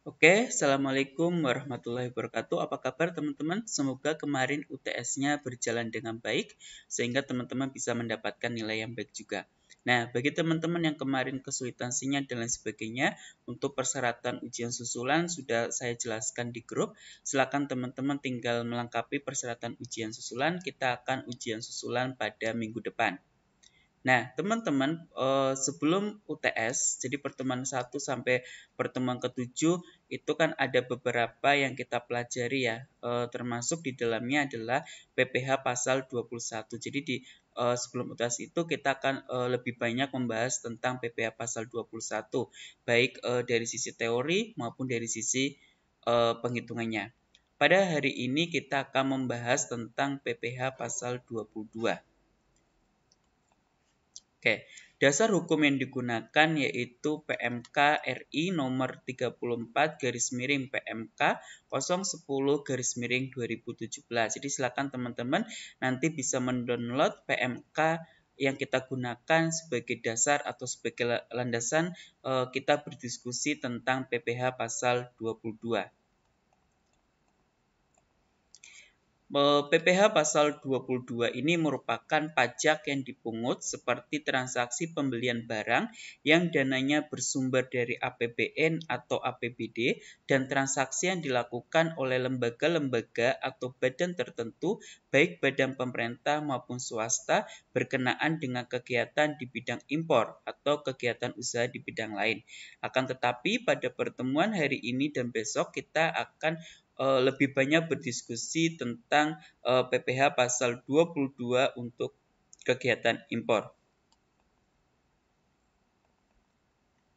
Oke, Assalamualaikum warahmatullahi wabarakatuh. Apa kabar teman-teman? Semoga kemarin UTS-nya berjalan dengan baik, sehingga teman-teman bisa mendapatkan nilai yang baik juga. Nah, bagi teman-teman yang kemarin kesulitan sinyal dan lain sebagainya, untuk persyaratan ujian susulan sudah saya jelaskan di grup. Silakan teman-teman tinggal melengkapi persyaratan ujian susulan. Kita akan ujian susulan pada minggu depan. Nah, teman-teman, sebelum UTS, jadi pertemuan 1 sampai pertemuan ke-7, itu kan ada beberapa yang kita pelajari ya, termasuk di dalamnya adalah PPH pasal 21. Jadi sebelum UTS itu kita akan lebih banyak membahas tentang PPH pasal 21, baik dari sisi teori maupun dari sisi penghitungannya. Pada hari ini kita akan membahas tentang PPH pasal 22. Oke, dasar hukum yang digunakan yaitu PMK RI nomor 34 garis miring PMK 010 garis miring 2017. Jadi silakan teman-teman nanti bisa mendownload PMK yang kita gunakan sebagai dasar atau sebagai landasan kita berdiskusi tentang PPH pasal 22. PPH pasal 22 ini merupakan pajak yang dipungut seperti transaksi pembelian barang yang dananya bersumber dari APBN atau APBD dan transaksi yang dilakukan oleh lembaga-lembaga atau badan tertentu baik badan pemerintah maupun swasta berkenaan dengan kegiatan di bidang impor atau kegiatan usaha di bidang lain. Akan tetapi pada pertemuan hari ini dan besok kita akan lebih banyak berdiskusi tentang PPH pasal 22 untuk kegiatan impor.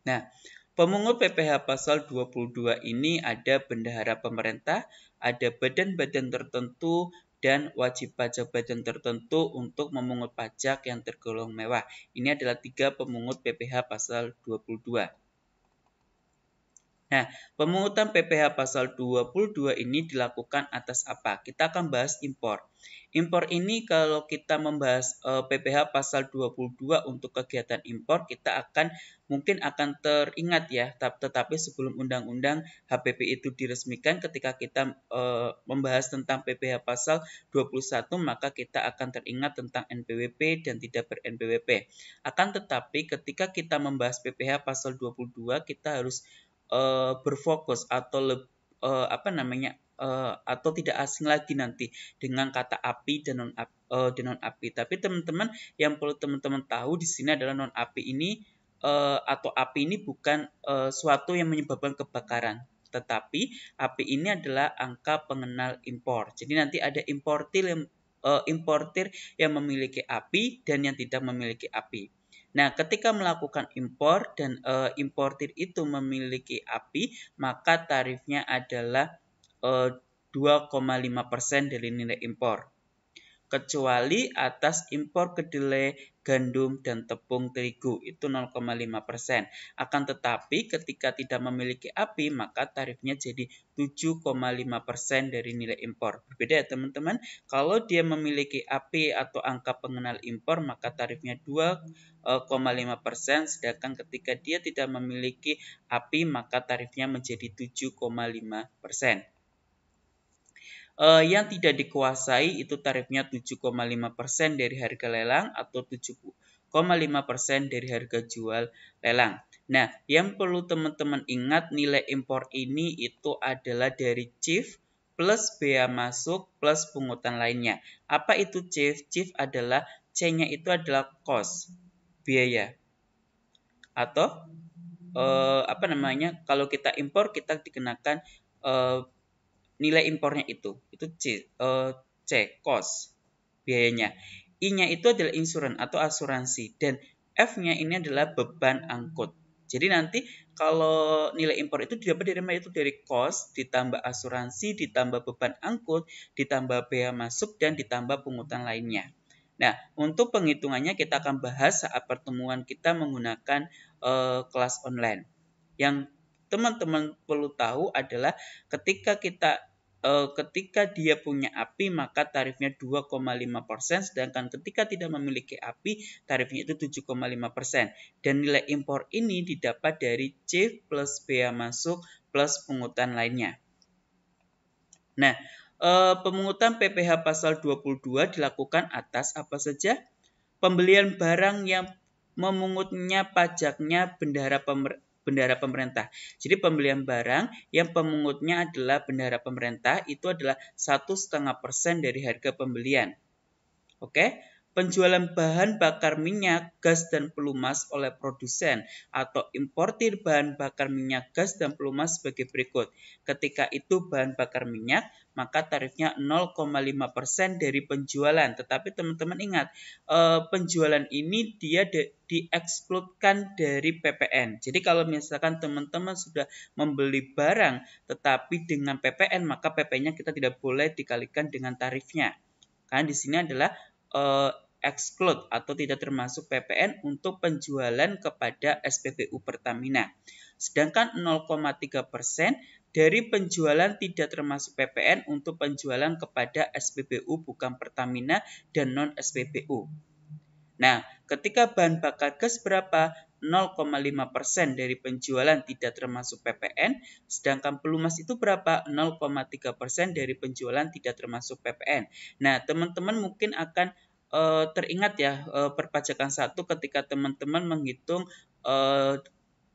Nah, pemungut PPH pasal 22 ini ada bendahara pemerintah, ada badan-badan tertentu, dan wajib pajak badan tertentu untuk memungut pajak yang tergolong mewah. Ini adalah 3 pemungut PPH pasal 22. Nah, pemungutan PPH pasal 22 ini dilakukan atas apa? Kita akan bahas impor. Impor ini kalau kita membahas PPH pasal 22 untuk kegiatan impor, kita mungkin akan teringat ya, tetapi sebelum undang-undang HPP itu diresmikan, ketika kita membahas tentang PPH pasal 21, maka kita akan teringat tentang NPWP dan tidak ber-NPWP. Akan tetapi ketika kita membahas PPH pasal 22, kita harus berfokus atau atau tidak asing lagi nanti dengan kata api dan non api. Tapi teman-teman yang perlu teman-teman tahu di sini adalah non api ini atau api ini bukan suatu yang menyebabkan kebakaran, tetapi api ini adalah angka pengenal impor. Jadi nanti ada importir yang memiliki api dan yang tidak memiliki api. Nah, ketika melakukan impor dan importir itu memiliki api, maka tarifnya adalah 2,5% dari nilai impor, kecuali atas impor kedelai, gandum, dan tepung terigu, itu 0,5%. Akan tetapi ketika tidak memiliki api, maka tarifnya jadi 7,5% dari nilai impor. Berbeda ya teman-teman, kalau dia memiliki api atau angka pengenal impor, maka tarifnya 2,5%, sedangkan ketika dia tidak memiliki api, maka tarifnya menjadi 7,5%. Yang tidak dikuasai itu tarifnya 7,5% dari harga lelang atau 7,5% dari harga jual lelang. Nah, yang perlu teman-teman ingat, nilai impor ini itu adalah dari CIF plus bea masuk plus pungutan lainnya. Apa itu CIF? CIF adalah C-nya itu adalah cost, biaya. Atau kalau kita impor kita dikenakan nilai impornya itu C, cost, biayanya. I-nya itu adalah insurans atau asuransi, dan F-nya ini adalah beban angkut. Jadi nanti kalau nilai impor itu didapat dari mana? Itu dari cost, ditambah asuransi, ditambah beban angkut, ditambah bea masuk, dan ditambah pungutan lainnya. Nah, untuk penghitungannya kita akan bahas saat pertemuan kita menggunakan kelas online. Yang teman-teman perlu tahu adalah ketika dia punya api maka tarifnya 2,5%, sedangkan ketika tidak memiliki api tarifnya itu 7,5%. Dan nilai impor ini didapat dari CIF plus bea masuk plus pungutan lainnya. Nah, pemungutan PPh pasal 22 dilakukan atas apa saja? Pembelian barang yang memungutnya pajaknya bendahara pemerintah. Jadi pembelian barang yang pemungutnya adalah bendahara pemerintah itu adalah 1,5% dari harga pembelian. Oke, penjualan bahan bakar minyak, gas, dan pelumas oleh produsen atau importir bahan bakar minyak, gas, dan pelumas sebagai berikut. Ketika itu bahan bakar minyak, maka tarifnya 0,5% dari penjualan. Tetapi teman-teman ingat, penjualan ini dia diekskludkan dari PPN. Jadi kalau misalkan teman-teman sudah membeli barang tetapi dengan PPN, maka PPN-nya kita tidak boleh dikalikan dengan tarifnya. Karena di sini adalah exclude atau tidak termasuk PPN untuk penjualan kepada SPBU Pertamina. Sedangkan 0,3% dari penjualan tidak termasuk PPN untuk penjualan kepada SPBU bukan Pertamina dan non SPBU. Nah, ketika bahan bakar gas berapa? 0,5% dari penjualan tidak termasuk PPN, sedangkan pelumas itu berapa? 0,3% dari penjualan tidak termasuk PPN. Nah, teman-teman mungkin akan teringat ya perpajakan 1 ketika teman-teman menghitung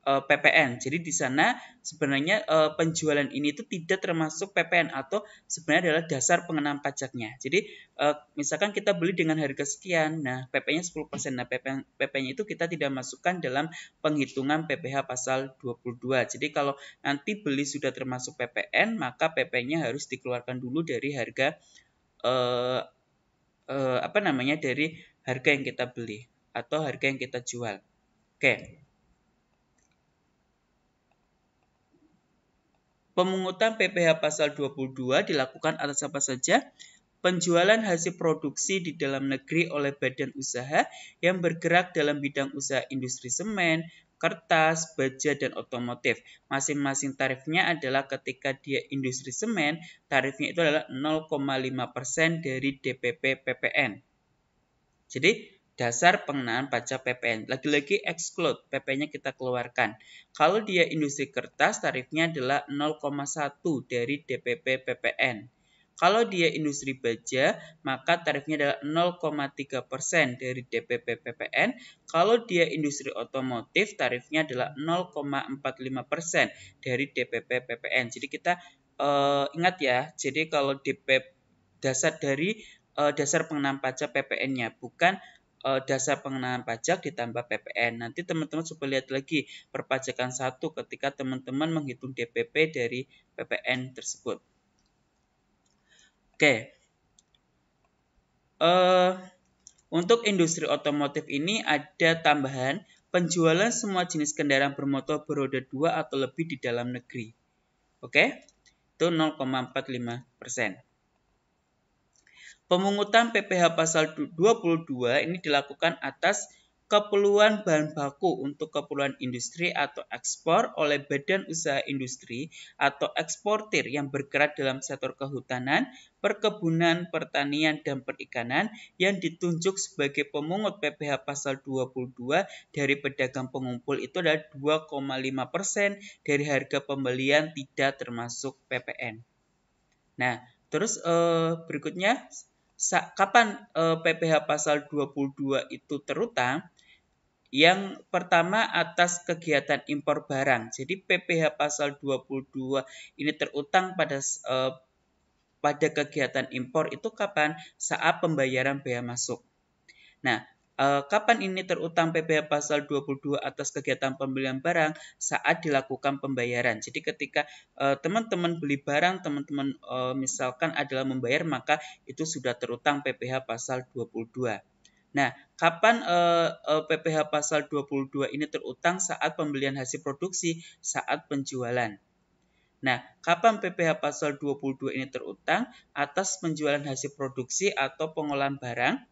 PPN. Jadi di sana sebenarnya penjualan ini itu tidak termasuk PPN atau sebenarnya adalah dasar pengenaan pajaknya. Jadi misalkan kita beli dengan harga sekian, nah PP-nya 10%. Nah PP-nya itu kita tidak masukkan dalam penghitungan PPh pasal 22. Jadi kalau nanti beli sudah termasuk PPN, maka PP-nya harus dikeluarkan dulu dari harga dari harga yang kita beli atau harga yang kita jual. Oke. Pemungutan PPh pasal 22 dilakukan atas apa saja? Penjualan hasil produksi di dalam negeri oleh badan usaha yang bergerak dalam bidang usaha industri semen, kertas, baja, dan otomotif. Masing-masing tarifnya adalah ketika dia industri semen, tarifnya itu adalah 0,5% dari DPP PPN. Jadi, dasar pengenaan pajak PPN. Lagi-lagi exclude, PP-nya kita keluarkan. Kalau dia industri kertas, tarifnya adalah 0,1 dari DPP PPN. Kalau dia industri baja, maka tarifnya adalah 0,3% dari DPP PPN. Kalau dia industri otomotif, tarifnya adalah 0,45% dari DPP PPN. Jadi kita ingat ya, jadi kalau DPP dasar pengenaan pajak PPN-nya, bukan dasar pengenaan pajak ditambah PPN. Nanti teman-teman coba lihat lagi perpajakan 1 ketika teman-teman menghitung DPP dari PPN tersebut. Oke. Untuk industri otomotif ini ada tambahan penjualan semua jenis kendaraan bermotor beroda 2 atau lebih di dalam negeri. Oke? Itu 0,45%. Pemungutan PPh pasal 22 ini dilakukan atas keperluan bahan baku untuk keperluan industri atau ekspor oleh badan usaha industri atau eksportir yang bergerak dalam sektor kehutanan, perkebunan, pertanian, dan perikanan yang ditunjuk sebagai pemungut PPh pasal 22 dari pedagang pengumpul itu adalah 2,5% dari harga pembelian tidak termasuk PPN. Nah, terus berikutnya kapan PPh pasal 22 itu terutang? Yang pertama atas kegiatan impor barang. Jadi PPh pasal 22 ini terutang pada kegiatan impor itu kapan? Saat pembayaran bea masuk. Nah, kapan ini terutang PPh pasal 22 atas kegiatan pembelian barang? Saat dilakukan pembayaran. Jadi ketika teman-teman beli barang, teman-teman misalkan adalah membayar, maka itu sudah terutang PPh pasal 22. Nah, kapan PPh pasal 22 ini terutang? Saat pembelian hasil produksi, saat penjualan. Nah, kapan PPh pasal 22 ini terutang? Atas penjualan hasil produksi atau pengolahan barang,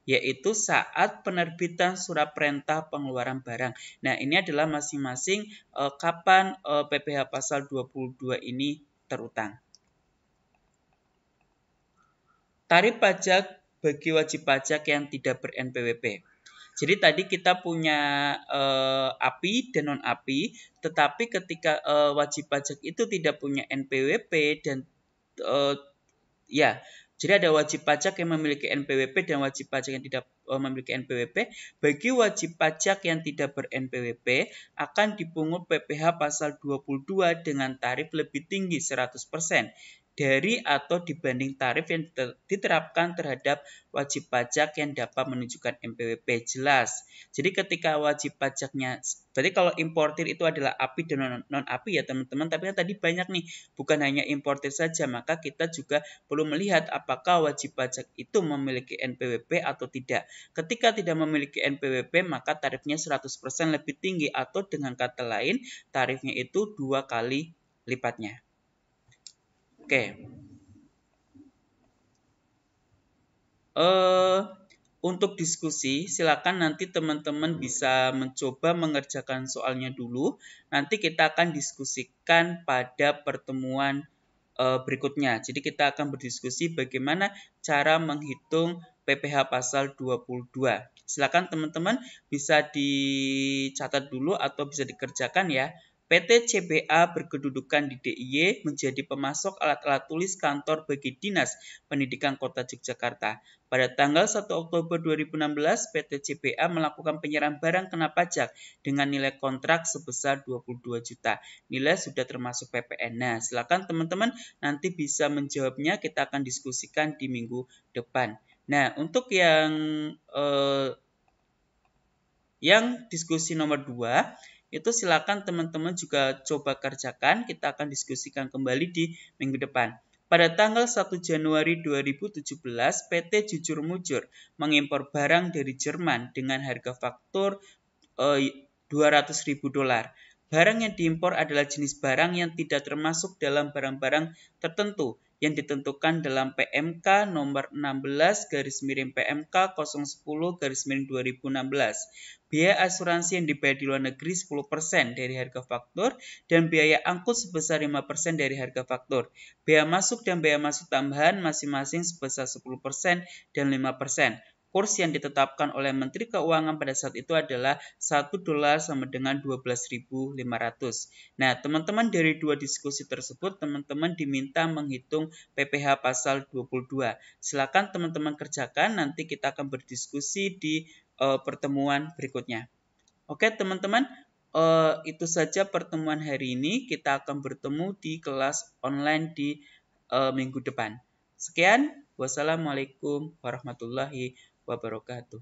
yaitu saat penerbitan surat perintah pengeluaran barang. Nah, ini adalah masing-masing kapan PPh pasal 22 ini terutang. Tarif pajak bagi wajib pajak yang tidak ber-NPWP. Jadi tadi kita punya API dan non-API, tetapi ketika wajib pajak itu tidak punya NPWP dan ya, jadi ada wajib pajak yang memiliki NPWP dan wajib pajak yang tidak memiliki NPWP. Bagi wajib pajak yang tidak ber-NPWP akan dipungut PPh pasal 22 dengan tarif lebih tinggi 100% dari atau dibanding tarif yang diterapkan terhadap wajib pajak yang dapat menunjukkan NPWP. Jelas. Jadi ketika wajib pajaknya, berarti kalau importir itu adalah API dan non-API ya teman-teman, tapi kan tadi banyak nih, bukan hanya importir saja, maka kita juga perlu melihat apakah wajib pajak itu memiliki NPWP atau tidak. Ketika tidak memiliki NPWP, maka tarifnya 100% lebih tinggi, atau dengan kata lain, tarifnya itu 2 kali lipatnya. Oke. Untuk diskusi, silakan nanti teman-teman bisa mencoba mengerjakan soalnya dulu. Nanti kita akan diskusikan pada pertemuan berikutnya. Jadi kita akan berdiskusi bagaimana cara menghitung PPh pasal 22. Silakan teman-teman bisa dicatat dulu atau bisa dikerjakan ya. PT CBA berkedudukan di DIY menjadi pemasok alat-alat tulis kantor bagi Dinas Pendidikan Kota Yogyakarta. Pada tanggal 1 Oktober 2016, PT CBA melakukan penyerahan barang kena pajak dengan nilai kontrak sebesar 22 juta. Nilai sudah termasuk PPN. Nah, silakan teman-teman nanti bisa menjawabnya, kita akan diskusikan di minggu depan. Nah, untuk yang diskusi nomor 2, itu silakan teman-teman juga coba kerjakan, kita akan diskusikan kembali di minggu depan. Pada tanggal 1 Januari 2017, PT Jujur Mujur mengimpor barang dari Jerman dengan harga faktur $200.000. Barang yang diimpor adalah jenis barang yang tidak termasuk dalam barang-barang tertentu yang ditentukan dalam PMK nomor 16/PMK 010/2016. Biaya asuransi yang dibayar di luar negeri 10% dari harga faktur dan biaya angkut sebesar 5% dari harga faktur. Biaya masuk dan biaya masuk tambahan masing-masing sebesar 10% dan 5%. Kurs yang ditetapkan oleh Menteri Keuangan pada saat itu adalah $1 sama dengan 12.500. Nah, teman-teman dari dua diskusi tersebut, teman-teman diminta menghitung PPh pasal 22. Silakan teman-teman kerjakan, nanti kita akan berdiskusi di pertemuan berikutnya. Oke, teman-teman, itu saja pertemuan hari ini. Kita akan bertemu di kelas online di minggu depan. Sekian, wassalamualaikum warahmatullahi wabarakatuh.